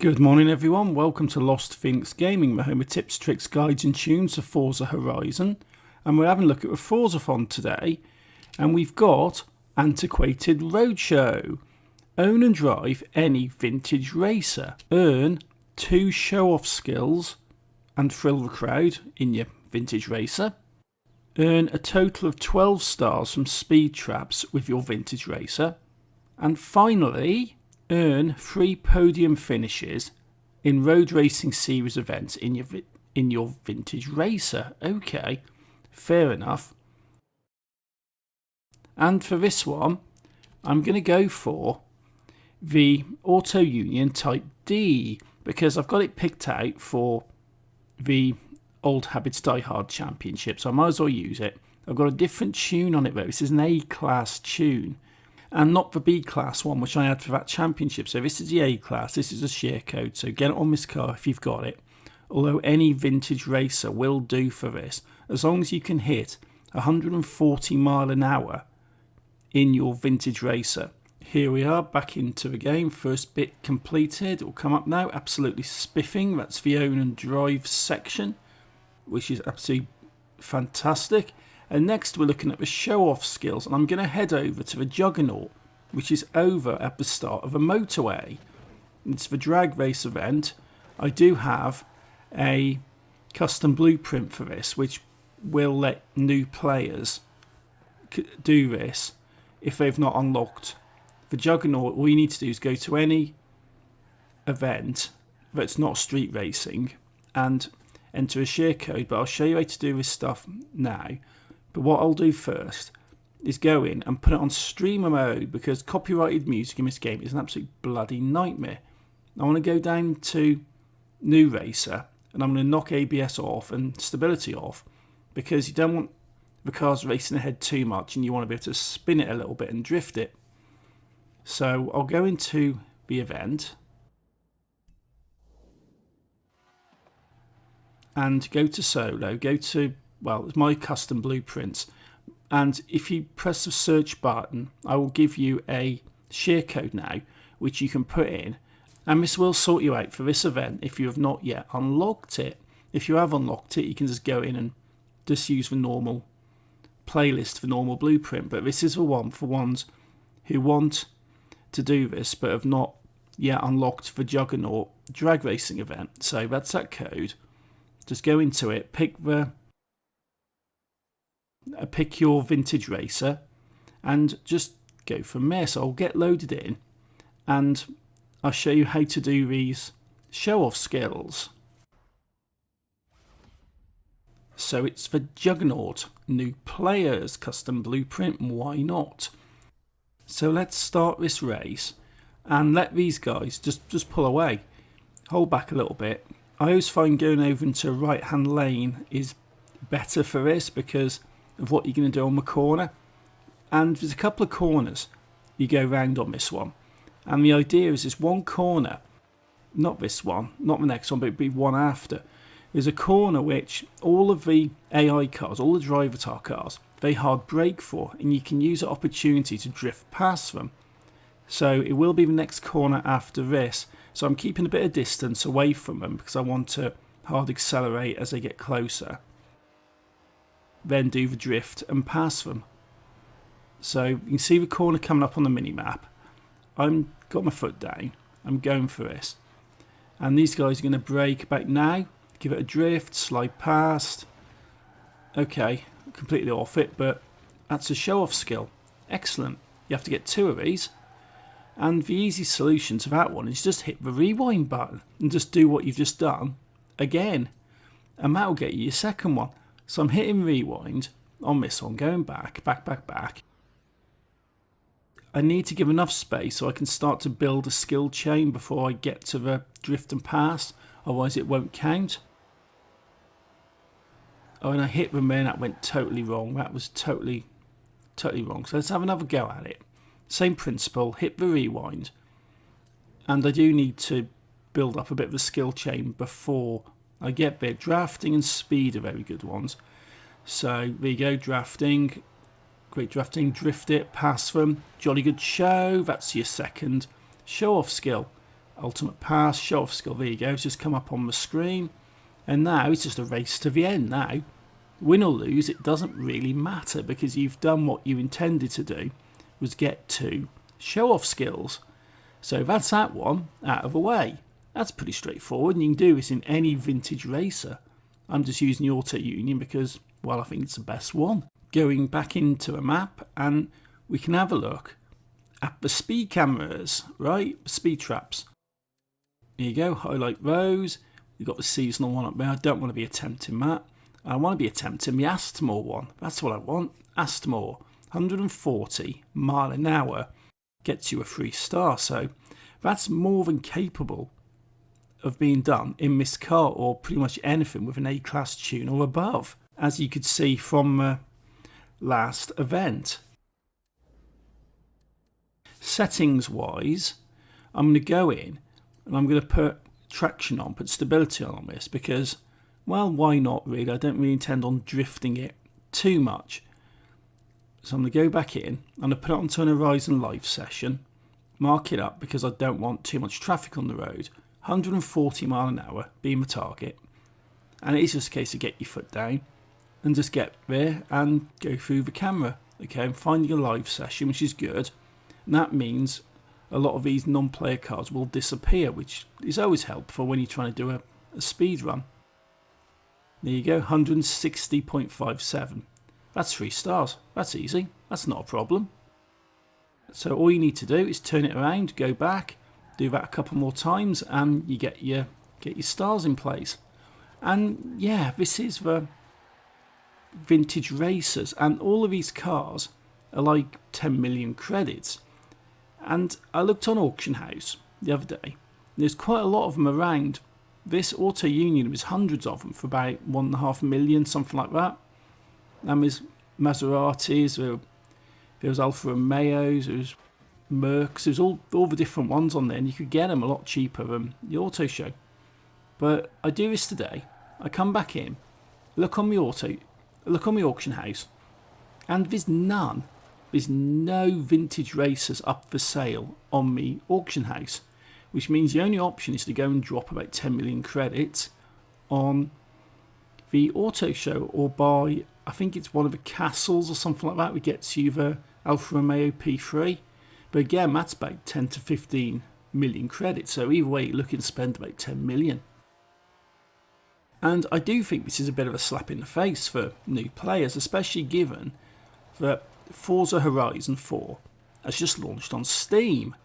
Good morning everyone, welcome to Lost Phoenix Gaming, my home of tips, tricks, guides and tunes for Forza Horizon. And we're having a look at a Forzathon today, and we've got Antiquated Roadshow. Own and drive any vintage racer. Earn 2 show-off skills and thrill the crowd in your vintage racer. Earn a total of 12 stars from speed traps with your vintage racer. And finally, earn 3 podium finishes in road racing series events in your vintage racer. Okay, fair enough. And for this one, I'm going to go for the Auto Union Type D because I've got it picked out for the Old Habits Die Hard Championship, so I might as well use it. I've got a different tune on it though. This is an A-class tune, and not the B-class one which I had for that championship. So this is the A-class, this is a share code, so get it on this car if you've got it. Although any vintage racer will do for this, as long as you can hit 140 mile an hour in your vintage racer. Here we are, back into the game, first bit completed. It will come up now, absolutely spiffing. That's the own and drive section, which is absolutely fantastic. And next we're looking at the show-off skills, and I'm going to head over to the Juggernaught, which is over at the start of a motorway. It's the drag race event. I do have a custom blueprint for this, which will let new players do this if they've not unlocked the Juggernaught. All you need to do is go to any event that's not street racing and enter a share code, but I'll show you how to do this stuff now. But what I'll do first is go in and put it on streamer mode, because copyrighted music in this game is an absolute bloody nightmare. I want to go down to new racer, and I'm going to knock ABS off and stability off, because you don't want the cars racing ahead too much and you want to be able to spin it a little bit and drift it. So I'll go into the event and go to solo, go to, well, it's my custom blueprints, and if you press the search button I will give you a share code now which you can put in, and this will sort you out for this event if you have not yet unlocked it. If you have unlocked it, you can just go in and just use the normal playlist for normal blueprint, but this is the one for ones who want to do this but have not yet unlocked the Juggernaught drag racing event. So that's that code. Just go into it, pick your vintage racer and just go from there. So I'll get loaded in and I'll show you how to do these show-off skills. So it's the Juggernaught, new players, custom blueprint, why not? So let's start this race and let these guys just pull away. Hold back a little bit. I always find going over into a right hand lane is better for this because of what you're going to do on the corner. And there's a couple of corners you go round on this one. And the idea is this one corner, not this one, not the next one, but it'd be one after. There's a corner which all of the AI cars, all the drivatar cars, they hard brake for, and you can use the opportunity to drift past them. So it will be the next corner after this. So I'm keeping a bit of distance away from them because I want to hard accelerate as they get closer. Then do the drift and pass them. So you can see the corner coming up on the mini-map. I've got my foot down. I'm going for this. And these guys are going to brake back now. Give it a drift, slide past. Okay, completely off it, but that's a show-off skill. Excellent. You have to get 2 of these. And the easy solution to that one is just hit the rewind button and just do what you've just done again. And that'll get you your second one. So I'm hitting rewind on this one, going back. I need to give enough space so I can start to build a skill chain before I get to the drift and pass. Otherwise it won't count. Oh, and I hit the man, that went totally wrong. That was totally wrong. So let's have another go at it. Same principle, hit the rewind. And I do need to build up a bit of a skill chain before I get there. Drafting and speed are very good ones. So there you go, drafting. Great drafting, drift it, pass them. Jolly good show. That's your second show-off skill. ultimate pass, show off skill. There you go, it's just come up on the screen. And now it's just a race to the end. Now, win or lose, it doesn't really matter because you've done what you intended to do, was get to show off skills. So that's that one out of the way. That's pretty straightforward, and you can do this in any vintage racer. I'm just using the Auto Union because, well, I think it's the best one. Going back into a map, and we can have a look at the speed cameras, right? Speed traps. There you go, highlight those. We've got the seasonal one up there. I don't want to be attempting that. I want to be attempting the Astmoor one. That's what I want. Astmoor, 140 mile an hour, gets you a 3-star. So that's more than capable of being done in this car, or pretty much anything with an A-class tune or above, as you could see from last event. Settings wise, I'm going to go in and I'm going to put traction on, put stability on this because, well, why not really? I don't really intend on drifting it too much. So I'm going to go back in, I'm going to put it onto an Horizon Live session, mark it up because I don't want too much traffic on the road. 140 mile an hour being the target, and it is just a case of get your foot down and just get there and go through the camera. Okay, I'm finding a live session, which is good, and that means a lot of these non-player cars will disappear, which is always helpful when you're trying to do a speed run. There you go, 160.57. That's 3 stars. That's easy. That's not a problem. So all you need to do is turn it around, go back, do that a couple more times, and you get your stars in place. And yeah, this is the vintage racers, and all of these cars are like 10 million credits. And I looked on Auction House the other day. There's quite a lot of them around. This Auto Union, was hundreds of them for about 1.5 million, something like that. And there's Maseratis, there was Alfa Romeos, there was Mercs, there's all the different ones on there, and you could get them a lot cheaper than the auto show. But I do this today. I come back in, look on the auction house, and there's no vintage racers up for sale on the auction house, which means the only option is to go and drop about 10 million credits on the auto show, or buy, I think it's one of the castles or something like that, which gets you the Alfa Romeo P3. But again, that's about 10 to 15 million credits. So either way, you're looking to spend about 10 million. And I do think this is a bit of a slap in the face for new players, especially given that Forza Horizon 4 has just launched on Steam.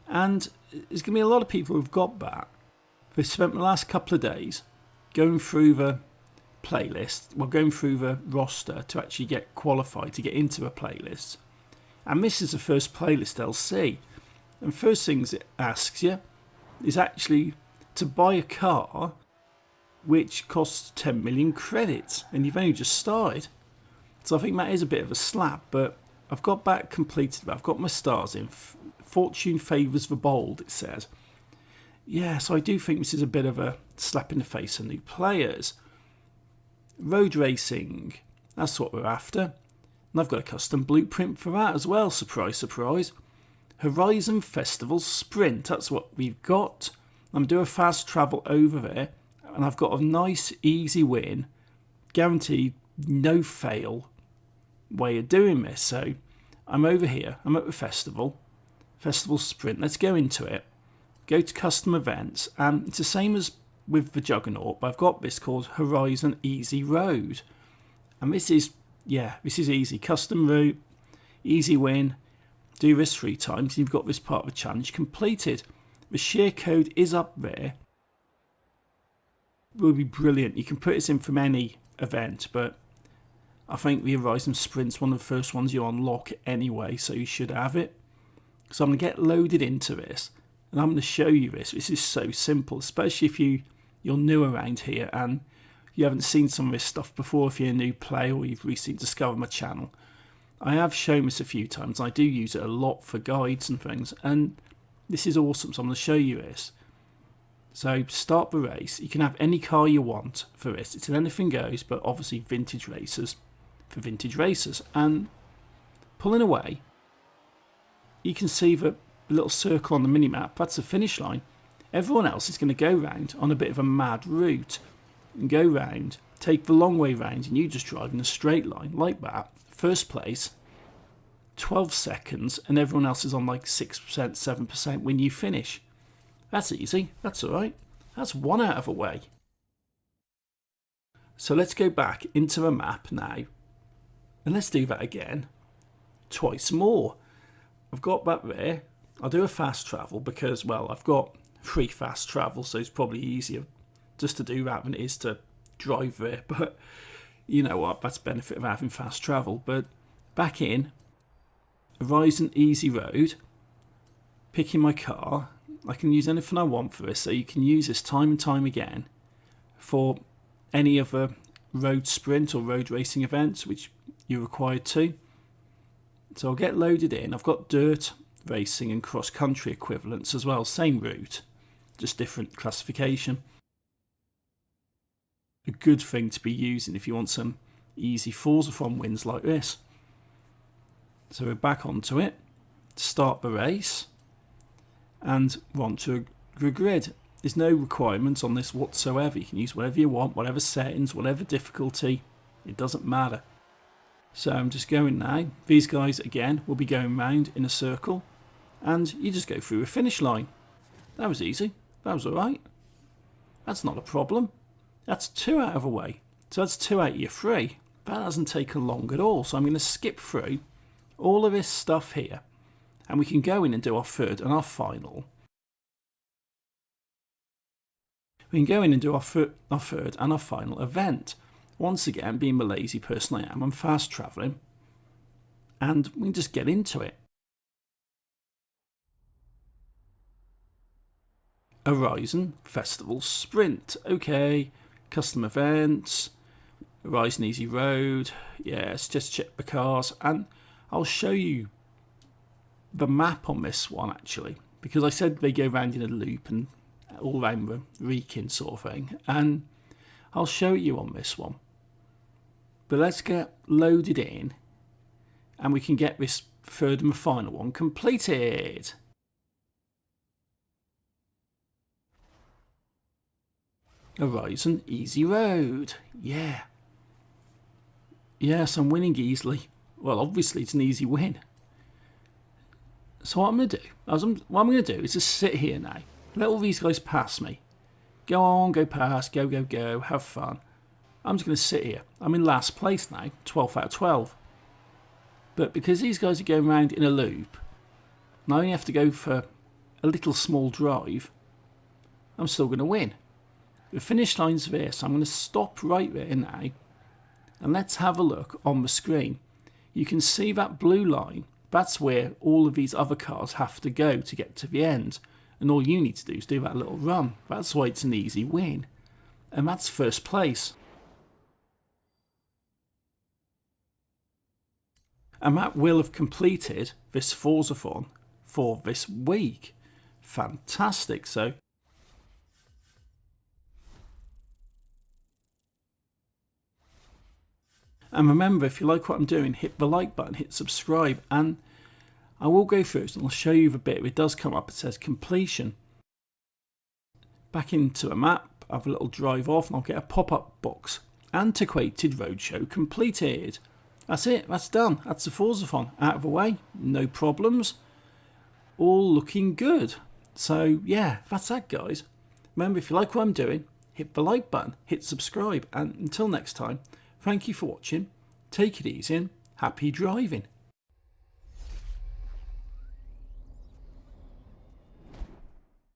And there's going to be a lot of people who've got that. They've spent the last couple of days going through the playlist, going through the roster to actually get qualified to get into a playlist. And this is the first playlist they'll see. And first things it asks you is actually to buy a car which costs 10 million credits, and you've only just started. So I think that is a bit of a slap, but I've got that completed. I've got my stars in. Fortune favours the bold, it says. Yeah, so I do think this is a bit of a slap in the face of new players. Road racing, that's what we're after. And I've got a custom blueprint for that as well, surprise, surprise. Horizon Festival Sprint, that's what we've got. I'm doing a fast travel over there, and I've got a nice, easy win, guaranteed, no fail way of doing this. So I'm over here, I'm at the festival Sprint, let's go into it, go to custom events, and it's the same as with the Juggernaught, but I've got this called Horizon Easy Road. And this is easy. Custom route, easy win. Do this 3 times, and you've got this part of the challenge completed. The share code is up there. It will be brilliant. You can put this in from any event, but I think the Horizon Sprint's one of the first ones you unlock anyway, so you should have it. So I'm going to get loaded into this, and I'm going to show you this. This is so simple, especially if you're new around here and you haven't seen some of this stuff before. If you're a new player or you've recently discovered my channel, I have shown this a few times. I do use it a lot for guides and things, and this is awesome, so I'm going to show you this. So start the race. You can have any car you want for this. It's an anything goes, but obviously vintage racers for vintage racers. And pulling away, you can see that little circle on the mini-map, that's the finish line. Everyone else is going to go round on a bit of a mad route and go round, take the long way round, and you just drive in a straight line like that. First place, 12 seconds, and everyone else is on like 6%, 7% when you finish. That's easy. That's all right. That's one out of the way. So let's go back into the map now, and let's do that again twice more. I've got that there. I'll do a fast travel because, well, I've got free fast travel, so it's probably easier just to do that than it is to drive there. But you know what, that's the benefit of having fast travel. But back in Horizon Easy Road, picking my car. I can use anything I want for this, so you can use this time and time again for any other road sprint or road racing events which you're required to. So I'll get loaded in. I've got dirt racing and cross country equivalents as well, same route, just different classification. A good thing to be using if you want some easy Forzathon wins like this. So we're back onto it, start the race, and we're onto a grid. There's no requirements on this whatsoever. You can use whatever you want, whatever settings, whatever difficulty, it doesn't matter. So I'm just going now. These guys again will be going round in a circle, and you just go through a finish line. That was easy. That was alright. That's not a problem. That's 2 out of the way. So that's 2 out of your 3. That doesn't take long at all. So I'm going to skip through all of this stuff here, and we can go in and do our third and our final. We can go in and do our third and our final event. Once again, being the lazy person I am, I'm fast travelling, and we can just get into it. Horizon Festival Sprint. Okay, custom events, Horizon Easy Road. Yes, just check the cars, and I'll show you the map on this one actually, because I said they go round in a loop and all around the Reekin sort of thing, and I'll show you on this one. But let's get loaded in, and we can get this third and final one completed. Horizon Easy Road. Yeah. Yes, I'm winning easily. Well, obviously it's an easy win. So what I'm going to do, is just sit here now. Let all these guys pass me. Go on, go past, go, have fun. I'm just going to sit here. I'm in last place now, 12 out of 12. But because these guys are going round in a loop, and I only have to go for a little small drive, I'm still going to win. The finish line's there, so I'm going to stop right there now, and let's have a look on the screen. You can see that blue line. That's where all of these other cars have to go to get to the end. And all you need to do is do that little run. That's why it's an easy win. And that's first place. And that will have completed this Forzathon for this week. Fantastic. So and remember, if you like what I'm doing, hit the like button, hit subscribe, and I will go through it and I'll show you the bit. It does come up, it says completion. Back into a map, have a little drive off, and I'll get a pop-up box. Antiquated Roadshow completed. That's it, that's done. That's the Forzathon out of the way, no problems. All looking good. So yeah, that's that, guys. Remember, if you like what I'm doing, hit the like button, hit subscribe, and until next time, thank you for watching, take it easy, and happy driving.